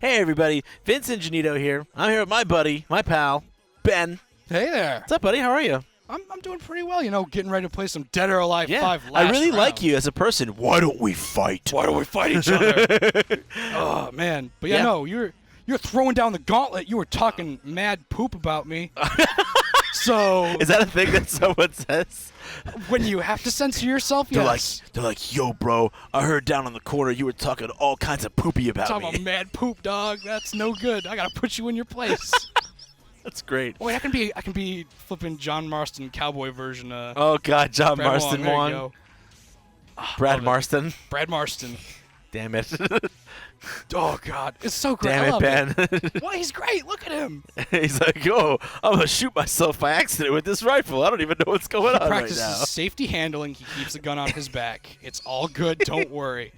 Hey everybody, Vince Ingenito here. I'm here with my buddy, my pal, Ben. Hey there. What's up, buddy? How are you? I'm doing pretty well, you know, getting ready to play some Dead or Alive 5 last I really round. like you as a person. Why don't we fight? Why don't we fight each other? Oh, man. But yeah, no, you're throwing down the gauntlet. You were talking mad poop about me. So Is that a thing that someone says? When you have to censor yourself, yes. They're like, yo, bro, I heard down on the corner you were talking all kinds of poopy about Talking me. about mad poop, dog. That's no good. I gotta put you in your place. That's great. Wait, I can be flipping John Marston cowboy version. Oh God, John Brad Marston Wong. won. There you go. Brad Marston. Brad Marston. Damn it. Oh God, it's so great. Damn I it, love Ben. it. Well, he's great. Look at him. He's like, yo, I'm gonna shoot myself by accident with this rifle. I don't even know what's going on right Practices now. safety handling. He keeps the gun on his back. It's all good. Don't worry.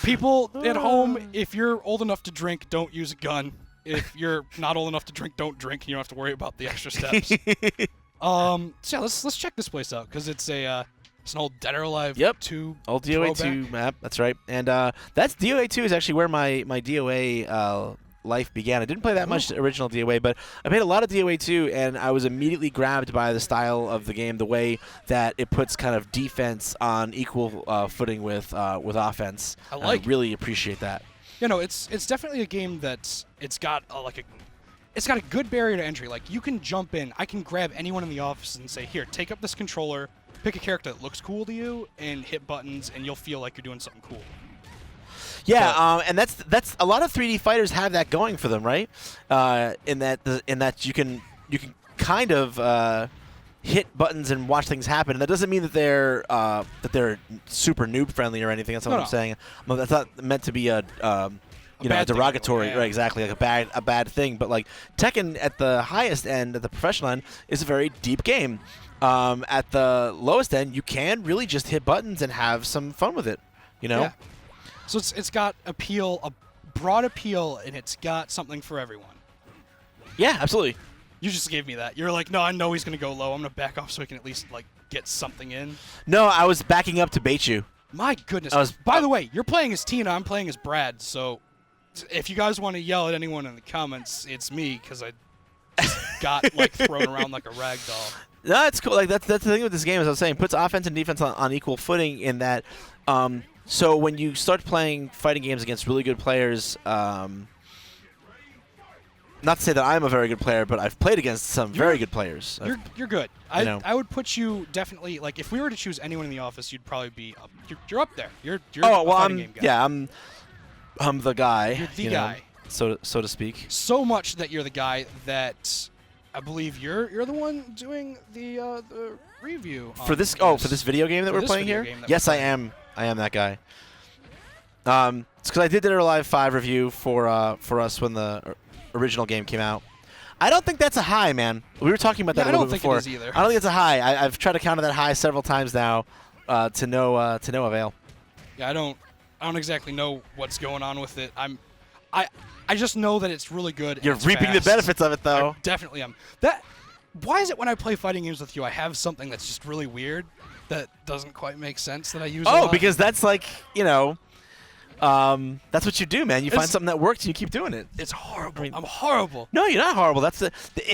People at home, if you're old enough to drink, don't use a gun. If you're not old enough to drink, don't drink. You don't have to worry about the extra steps. So yeah, let's check this place out because it's an old Dead or Alive 2 old DOA 2 throwback. map. That's right. And that's DOA 2 is actually where my DOA life began. I didn't play that much original DOA, but I played a lot of DOA 2, and I was immediately grabbed by the style of the game, the way that it puts kind of defense on equal footing with offense. I really appreciate that. You know, it's definitely a game that's it's got a good barrier to entry. Like you can jump in. I can grab anyone in the office and say, "Here, take up this controller, pick a character that looks cool to you, and hit buttons, and you'll feel like you're doing something cool." Yeah, and that's a lot of 3D fighters have that going for them, right? In that you can kind of hit buttons and watch things happen. And that doesn't mean that they're super noob friendly or anything. That's not what I'm saying. That's not meant to be a derogatory, thing, right? Exactly, like a bad thing. But like Tekken at the highest end, at the professional end, is a very deep game. At the lowest end, you can really just hit buttons and have some fun with it. You know. Yeah. So it's got appeal, a broad appeal, and it's got something for everyone. Yeah, absolutely. You just gave me that. You're like, no, I know he's gonna go low. I'm gonna back off so he can at least like get something in. No, I was backing up to bait you. My goodness. By the way, you're playing as Tina. I'm playing as Brad. So if you guys want to yell at anyone in the comments, it's me because I got like thrown around like a rag doll. No, it's cool. Like that's the thing with this game, as I was saying, puts offense and defense on equal footing in that. So when you start playing fighting games against really good players, not to say that I'm a very good player, but I've played against some very good players. You're good. I would put you definitely, like, if we were to choose anyone in the office, you'd probably be up. You're up there. You're a fighting game guy. Yeah, I'm the guy. You're the guy, so to speak. So much that you're the guy that I believe you're the one doing the review for this. For this video game that we're playing here. Yes, I am. I am that guy. It's because I did Dead or Alive 5 review for us when the original game came out. I don't think that's a high, man. We were talking about that a little bit before. I don't think it is either. I don't think it's a high. I've tried to counter that high several times now, to no avail. Yeah, I don't exactly know what's going on with it. I just know that it's really good. You're reaping the benefits of it, though. I definitely am. Why is it when I play fighting games with you, I have something that's just really weird that doesn't quite make sense that I use? Oh, because that's like, that's what you do, man. You find something that works and you keep doing it. It's horrible. I'm horrible. No, you're not horrible. That's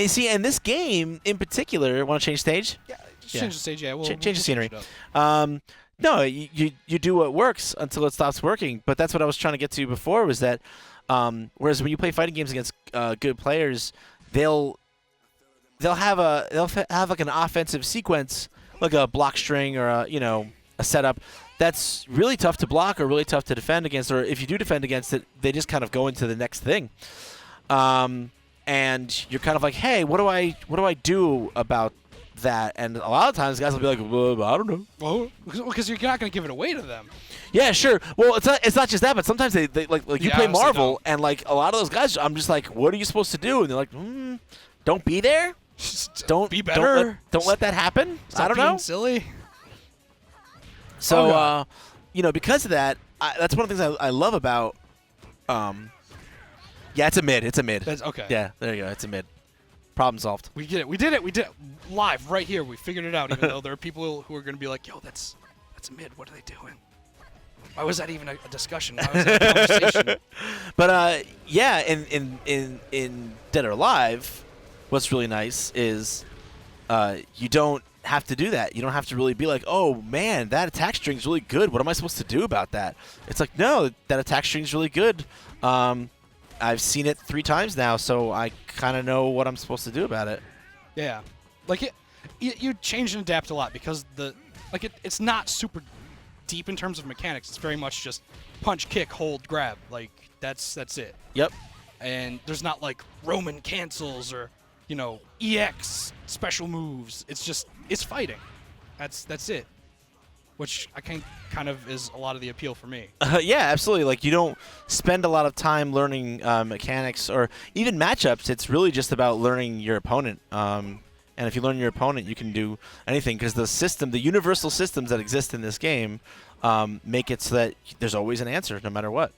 see, and this game in particular. Want to change stage? Yeah, just change the stage. Yeah, we'll change the scenery. No, you do what works until it stops working. But that's what I was trying to get to before. Was that whereas when you play fighting games against good players, they'll have like an offensive sequence, like a block string or a setup that's really tough to block or really tough to defend against, or if you do defend against it, they just kind of go into the next thing. And you're kind of like, hey, what do I do about that? And a lot of times guys will be like, well, I don't know. Well, because you're not going to give it away to them. Yeah, sure. Well, it's not just that, but sometimes they like you play Marvel, and like a lot of those guys, I'm just like, what are you supposed to do? And they're like, don't be there. Don't be better. Don't let that happen. Stop I don't being know. Silly. So, because of that, that's one of the things I love about. Yeah, it's a mid. It's a mid. That's okay. Yeah, there you go. It's a mid. Problem solved. We did it. We did it. Live right here. We figured it out. Even though there are people who are going to be like, "Yo, that's a mid. What are they doing?" Why was that even a discussion? Why was that a conversation? But yeah, in Dead or Alive, what's really nice is you don't have to do that. You don't have to really be like, oh man, that attack string's really good. What am I supposed to do about that? It's like, no, that attack string's really good. I've seen it 3 times now, so I kind of know what I'm supposed to do about it. Yeah, like you change and adapt a lot because it's not super deep in terms of mechanics. It's very much just punch, kick, hold, grab. Like that's it. Yep. And there's not like Roman cancels or EX special moves. It's fighting. That's it. Which I kind of is a lot of the appeal for me. Yeah, absolutely. Like you don't spend a lot of time learning mechanics or even matchups. It's really just about learning your opponent. And if you learn your opponent, you can do anything because the universal systems that exist in this game make it so that there's always an answer no matter what.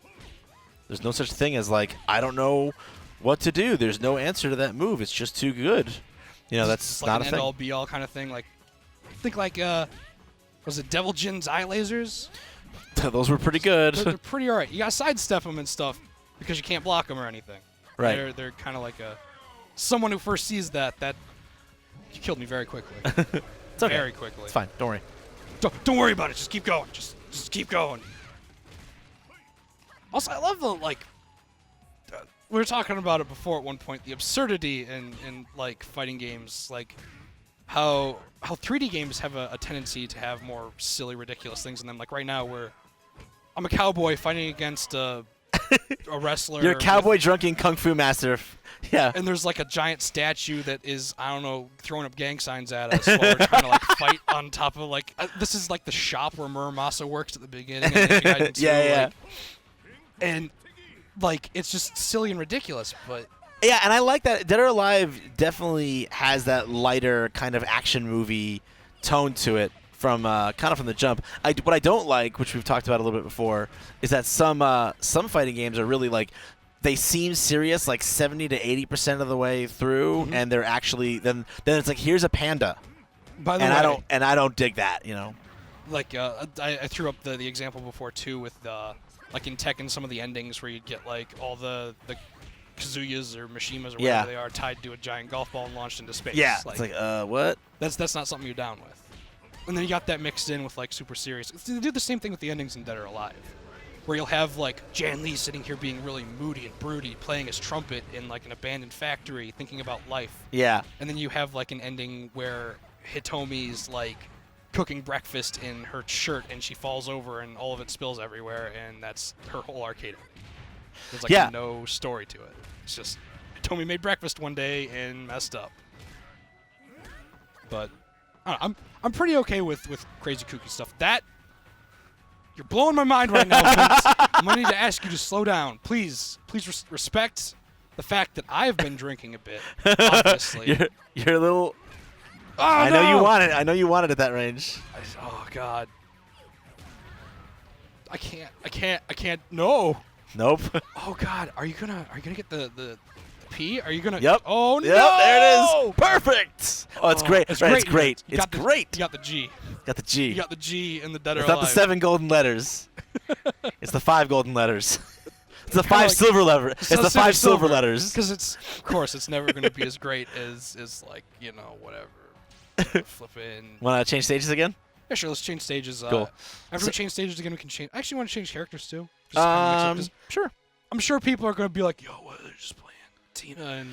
There's no such thing as like, I don't know what to do. There's no answer to that move. It's just too good. That's like not an a thing. end-all be-all kind of thing. Like, think like, was it Devil Jin's eye lasers? Those were pretty good. They're pretty alright. You gotta sidestep them and stuff because you can't block them or anything. Right. They're kind of like someone who first sees that you killed me very quickly. It's okay. Very quickly. It's fine. Don't worry. Don't worry about it. Just keep going. Just keep going. Also, I love we were talking about it before at one point, the absurdity in like fighting games, like how 3D games have a tendency to have more silly, ridiculous things in them. Like right now, I'm a cowboy fighting against a wrestler. You're a cowboy drunken kung fu master. Yeah. And there's like a giant statue that is, I don't know, throwing up gang signs at us while we're trying to like fight on top of like this is like the shop where Muramasa works at the beginning. And yeah. And like it's just silly and ridiculous, but yeah, and I like that Dead or Alive definitely has that lighter kind of action movie tone to it from kind of from the jump. What I don't like, which we've talked about a little bit before, is that some fighting games are really like they seem serious like 70 to 80% of the way through, and they're actually then it's like here's a panda. By the way, I don't dig that, Like I threw up the example before too with like in Tekken, some of the endings where you'd get like all the Kazuyas or Mishimas or whatever they are tied to a giant golf ball and launched into space. Yeah, like, it's like what? That's not something you're down with. And then you got that mixed in with like super serious. They do the same thing with the endings in Dead or Alive, where you'll have like Jan Lee sitting here being really moody and broody, playing his trumpet in like an abandoned factory, thinking about life. Yeah. And then you have like an ending where Hitomi's like cooking breakfast in her shirt and she falls over and all of it spills everywhere, and that's her whole arcade. There's like no story to it. It's just Hitomi made breakfast one day and messed up. But I don't know, I'm pretty okay with crazy kooky stuff. You're blowing my mind right now, Vince. I'm gonna need to ask you to slow down, please. Please respect the fact that I've been drinking a bit. Obviously, you're a little. Oh, I know you want it. I know you want it at that range. Oh God. I can't. No. Nope. Oh God. Are you gonna get the P? Are you gonna? Yep. Oh yep, no. There it is. Perfect. Oh, it's great. It's right, great. It's great. You It's great. You got the G. Got the G. You got the G in the Dead or It's Alive. not the 7 golden letters. It's the 5 golden letters. It's the 5 like silver letter. It's the 5 silver letters. Because of course, it's never going to be as great as like whatever. Flipping. Want to change stages again? Yeah, sure. Let's change stages. Cool. After we change stages again, we can change. I actually want to change characters too. Just kinda mix it, Sure. I'm sure people are going to be like, "Yo, what? They're just playing Tina and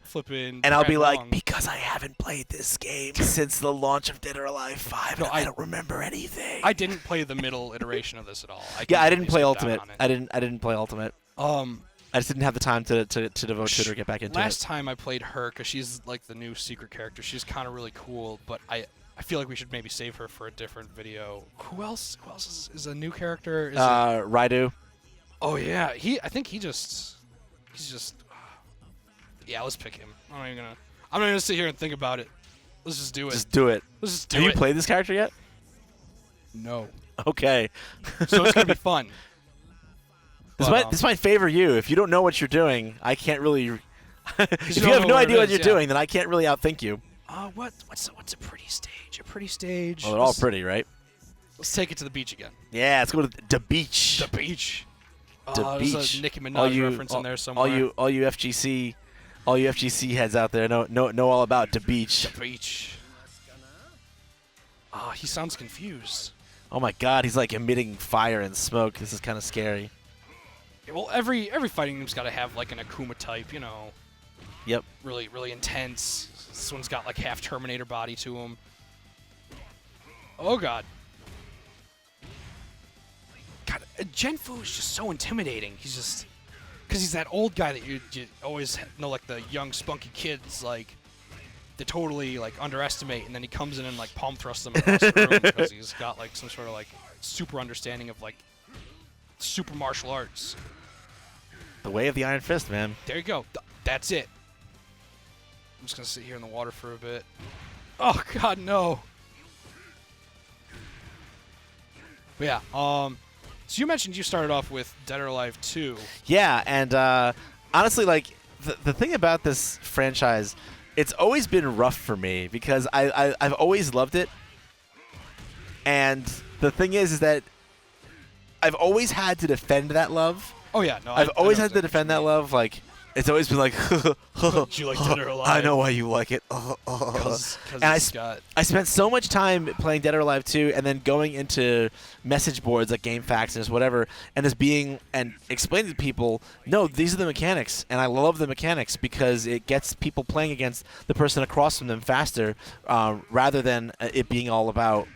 flipping." And I'll be like, Long. because I haven't played this game since the launch of Dead or Alive 5. No, I don't remember anything. I didn't play the middle iteration of this at all. I didn't play Ultimate. On it. I didn't play Ultimate. I just didn't have the time to devote to it or get back into it. Last time I played her, because she's like the new secret character. She's kind of really cool, but I feel like we should maybe save her for a different video. Who else is a new character? Raidu. Oh yeah, I think he's just. Yeah, let's pick him. I'm not even gonna sit here and think about it. Let's just do it. Just do it. Let's just do Have it. you played this character yet? No. Okay. So it's gonna be fun. This might favor you. If you don't know what you're doing, I can't really. If you don't have know no what idea it what is, you're yeah. doing, then I can't really outthink you. What's a pretty stage? A pretty stage. Well, they're all pretty, right? Let's take it to the beach again. Yeah, let's go to the beach. The beach. The There's beach. a Nicki Minaj reference in there somewhere. All you FGC heads out there know all about the beach. The beach. He sounds confused. Oh my God, he's like emitting fire and smoke. This is kind of scary. Well, every fighting game's got to have like an Akuma type, you know. Yep. Really, really intense. This one's got like half Terminator body to him. Oh God. God, Genfu is just so intimidating. He's just, because he's that old guy that you always know, like the young spunky kids, like they totally like underestimate, and then he comes in and like palm thrusts them across the room because he's got like some sort of like super understanding of like super martial arts. The way of the Iron Fist, man. There you go. That's it. I'm just gonna sit here in the water for a bit. Oh God, no. But yeah. So you mentioned you started off with Dead or Alive 2. Yeah, and honestly, like the thing about this franchise, it's always been rough for me because I've always loved it, and the thing is that I've always had to defend that love. Oh yeah, no. I've always had to defend that love. Like it's always been like, do you like Dead or Alive? I know why you like it. And I spent so much time playing Dead or Alive 2 and then going into message boards like GameFAQs and just whatever, and just being and explaining to people, no, these are the mechanics, and I love the mechanics because it gets people playing against the person across from them faster, rather than it being all about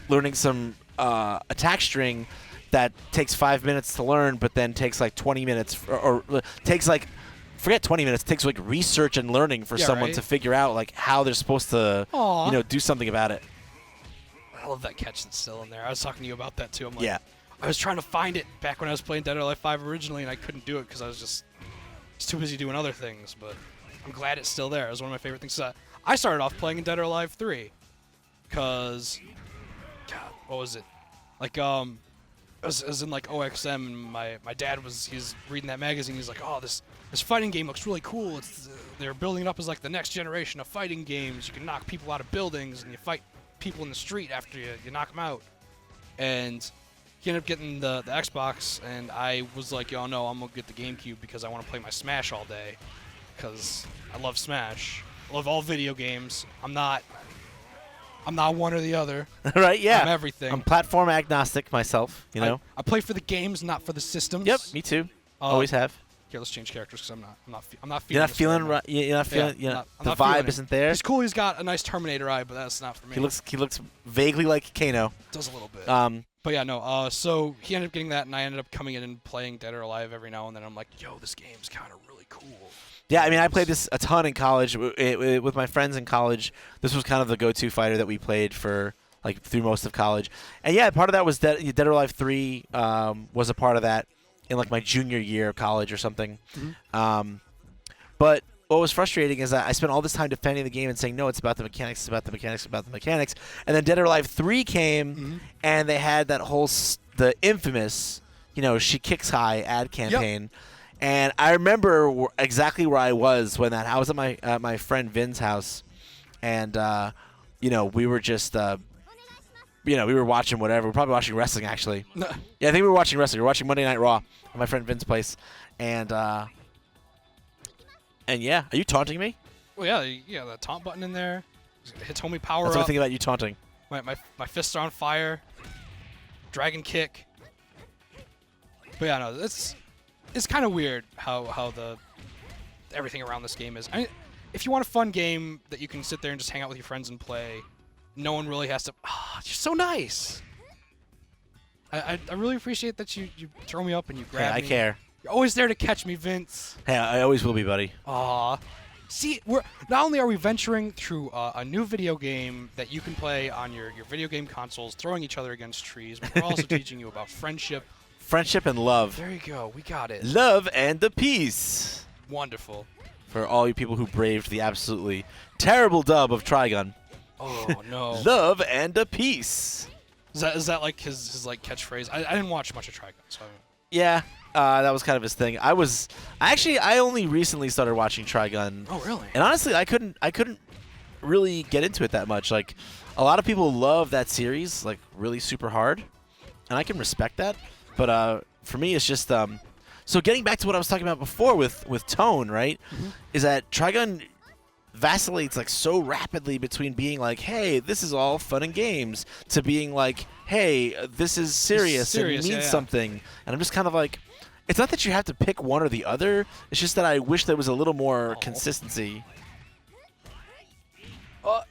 learning some attack string that takes 5 minutes to learn, but then takes like 20 minutes, or takes like, forget 20 minutes, takes like research and learning for someone to figure out like how they're supposed to, do something about it. I love that catch that's still in there. I was talking to you about that too. I'm like, yeah. I was trying to find it back when I was playing Dead or Alive 5 originally, and I couldn't do it because I was too busy doing other things. But I'm glad it's still there. It was one of my favorite things. I started off playing in Dead or Alive 3 because, God, what was it? Like I was in like OXM, and my dad he's reading that magazine. He's like, oh, this fighting game looks really cool. They're building it up as like the next generation of fighting games. You can knock people out of buildings, and you fight people in the street after you knock them out. And he ended up getting the Xbox, and I was like, yo, no, I'm gonna get the GameCube because I want to play my Smash all day, because I love Smash. I love all video games. I'm not one or the other. Right, yeah. I'm everything. I'm platform agnostic myself, you know. I play for the games, not for the systems. Yep, me too. Always have. Here, let's change characters because I'm not feeling. You're not feeling right. You're not feeling. The vibe isn't there. He's cool. He's got a nice Terminator eye, but that's not for me. He looks vaguely like Kano. Does a little bit. But yeah, no. So he ended up getting that, and I ended up coming in and playing Dead or Alive every now and then. I'm like, yo, this game's kind of really cool. Yeah, I mean, I played this a ton in college with my friends in college. This was kind of the go-to fighter that we played for like through most of college. And yeah, part of that was Dead or Alive 3 was a part of that in like my junior year of college or something. Mm-hmm. But what was frustrating is that I spent all this time defending the game and saying, no, it's about the mechanics, it's about the mechanics, it's about the mechanics. And then Dead or Alive 3 came, and they had that whole the infamous, she kicks high ad campaign. Yep. And I remember exactly where I was when that. I was at my friend Vin's house, and we were just we were watching whatever. We were probably watching wrestling actually. Yeah, I think we were watching wrestling. We were watching Monday Night Raw at my friend Vin's place, and yeah, are you taunting me? Well, yeah, the taunt button in there. Hits homie power That's up. what I think about you taunting. My fists are on fire. Dragon kick. But yeah, no, it's kind of weird how everything around this game is. I mean, if you want a fun game that you can sit there and just hang out with your friends and play, no one really has to. You're so nice. I really appreciate that you throw me up and you grab me. I care. You're always there to catch me, Vince. Hey, I always will be, buddy. Aw. See, not only are we venturing through a new video game that you can play on your video game consoles, throwing each other against trees, but we're also teaching you about friendship. Friendship and love. There you go. We got it. Love and the peace. Wonderful. For all you people who braved the absolutely terrible dub of Trigun. Oh, no. Love and a peace. Is that like his like catchphrase? I didn't watch much of Trigun, so. Yeah, that was kind of his thing. I only recently started watching Trigun. Oh, really? And honestly, I couldn't really get into it that much. Like, a lot of people love that series like really super hard, and I can respect that. But for me, it's just so getting back to what I was talking about before with tone, right? Is that Trigun vacillates like so rapidly between being like, hey, this is all fun and games, to being like, hey, this is serious and means something. And I'm just kind of like, it's not that you have to pick one or the other. It's just that I wish there was a little more consistency. But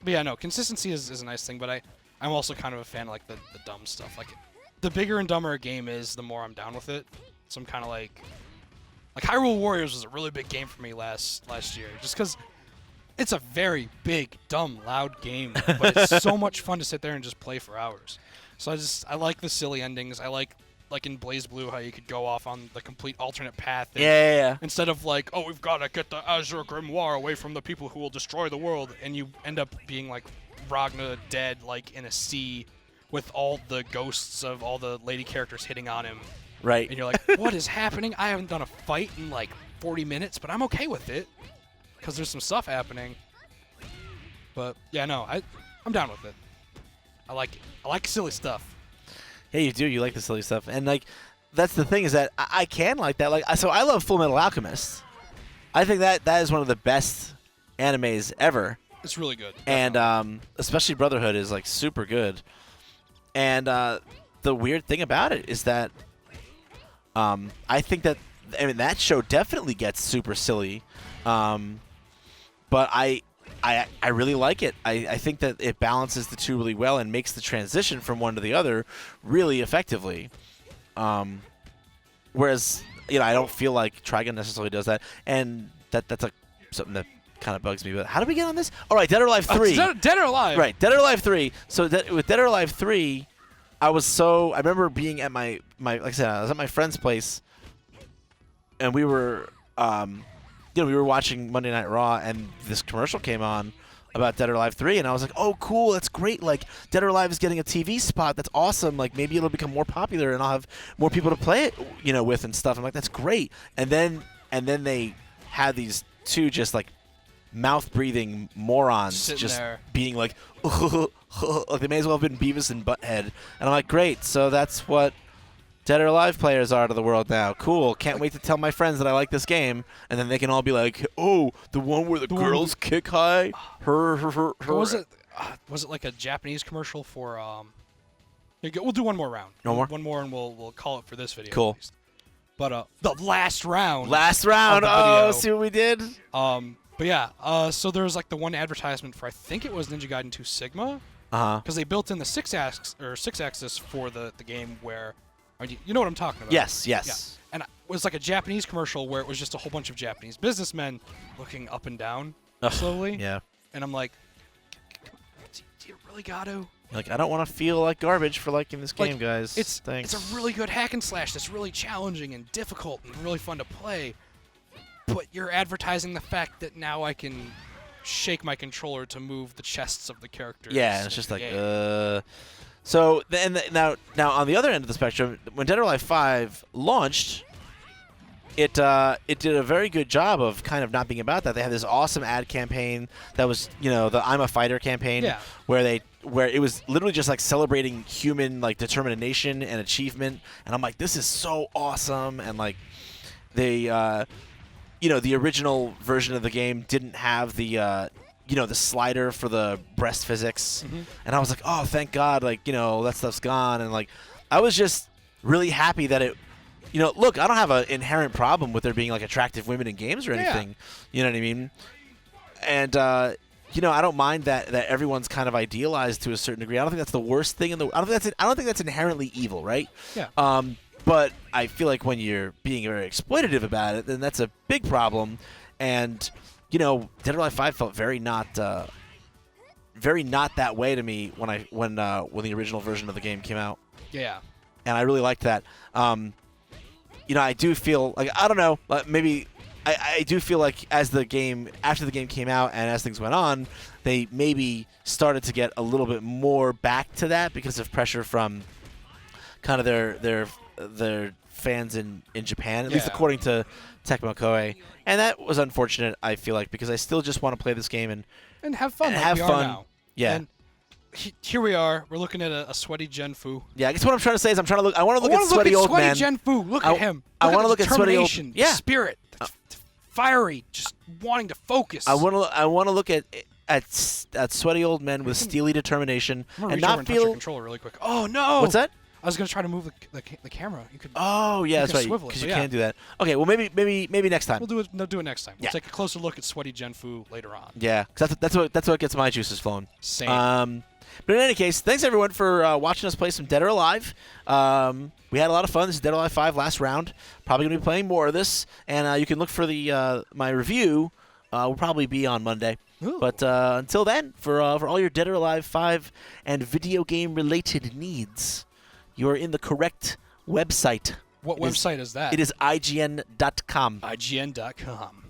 yeah, no, consistency is a nice thing, but I'm also kind of a fan of like the dumb stuff. Like, the bigger and dumber a game is, the more I'm down with it. So I'm kind of like Hyrule Warriors was a really big game for me last year, just because it's a very big, dumb, loud game, but it's so much fun to sit there and just play for hours. So I like the silly endings. I like in Blaze Blue how you could go off on the complete alternate path. Yeah. Instead of like, oh, we've got to get the Azure Grimoire away from the people who will destroy the world, and you end up being like Ragna dead, like in a sea, with all the ghosts of all the lady characters hitting on him. Right. And you're like, what is happening? I haven't done a fight in like 40 minutes, but I'm okay with it because there's some stuff happening. But yeah, no, I'm down with it. I like it. I like silly stuff. Yeah, you do. You like the silly stuff, and like that's the thing is that I can like that. Like, so I love Full Metal Alchemist. I think that is one of the best animes ever. It's really good. Definitely. And especially Brotherhood is like super good. And the weird thing about it is that I think that that show definitely gets super silly, but I really like it. I think that it balances the two really well and makes the transition from one to the other really effectively. Whereas I don't feel like Trigun necessarily does that, and that's something that kind of bugs me. But how did we get on this? All right, Dead or Alive 3. Dead or Alive. Right, Dead or Alive 3. So with Dead or Alive 3, I remember being at my like I said, I was at my friend's place, and we were we were watching Monday Night Raw, and this commercial came on about Dead or Alive 3, and I was like, oh, cool, that's great. Like, Dead or Alive is getting a TV spot. That's awesome. Like, maybe it'll become more popular, and I'll have more people to play it, with and stuff. I'm like, that's great. And then they had these two just, like, mouth-breathing morons sitting just there being like, like, they may as well have been Beavis and Butthead. And I'm like, great, so that's what Dead or Alive players are to the world now. Cool. Can't wait to tell my friends that I like this game, and then they can all be like, "Oh, the one where the girls kick high." Her. Was it? Was it like a Japanese commercial for? We'll do one more round. No more. One more, and we'll call it for this video. Cool. At least. But the last round. Last round. Oh, see what we did. But yeah. So there was like the one advertisement for, I think it was Ninja Gaiden 2 Sigma. Because they built in the six axis for the game where. You know what I'm talking about? Yes. Yeah. And it was like a Japanese commercial where it was just a whole bunch of Japanese businessmen looking up and down slowly. Yeah. And I'm like, do you really got to? Like, I don't want to feel like garbage for liking this game, guys. It's Thanks. a really good hack and slash that's really challenging and difficult and really fun to play. But you're advertising the fact that now I can shake my controller to move the chests of the characters. Yeah, and it's just like, So now on the other end of the spectrum, when Dead or Alive 5 launched, it did a very good job of kind of not being about that. They had this awesome ad campaign that was the I'm a Fighter campaign, where it was literally just like celebrating human like determination and achievement, and I'm like, this is so awesome. And like they the original version of the game didn't have the the slider for the breast physics. And I was like, oh, thank God, like, that stuff's gone. And like, I was just really happy that it, look, I don't have an inherent problem with there being like attractive women in games or anything. You know what I mean? And, I don't mind that everyone's kind of idealized to a certain degree. I don't think that's the worst thing I don't think that's inherently evil, right? Yeah. But I feel like when you're being very exploitative about it, then that's a big problem. And Dead or Alive 5 felt very not that way to me when the original version of the game came out. Yeah. And I really liked that. I do feel like, I don't know, maybe I do feel like after the game came out and as things went on, they maybe started to get a little bit more back to that because of pressure from kind of their fans in Japan, at least according to Tecmo Koei. And that was unfortunate, I feel like, because I still just want to play this game and have fun. And have fun. Now. Yeah. And here we are. We're looking at a sweaty Gen Fu. Yeah, I guess what I'm trying to say is I want to look at look sweaty old sweaty man. Gen Fu. Look at him. I want to look at sweaty old. determination, Yeah. spirit, fiery, just wanting to focus. I want to look at sweaty old men with steely determination I'm gonna and reach over not and touch your feel. controller really quick. Oh no! What's that? I was gonna try to move the camera. You could. Oh yeah, you that's can right. swivel it, Because but you yeah. can't do that. Okay, well maybe next time. We'll do it. No, do it next time. We'll Yeah. take a closer look at sweaty Gen Fu later on. Yeah, 'cause that's what gets my juices flowing. Same. But in any case, thanks everyone for watching us play some Dead or Alive. We had a lot of fun. This is Dead or Alive 5 last round. Probably going to be playing more of this, and you can look for the my review. Will probably be on Monday. Ooh. But until then, for all your Dead or Alive 5 and video game related needs, you are in the correct website. What website is that? It is ign.com. ign.com.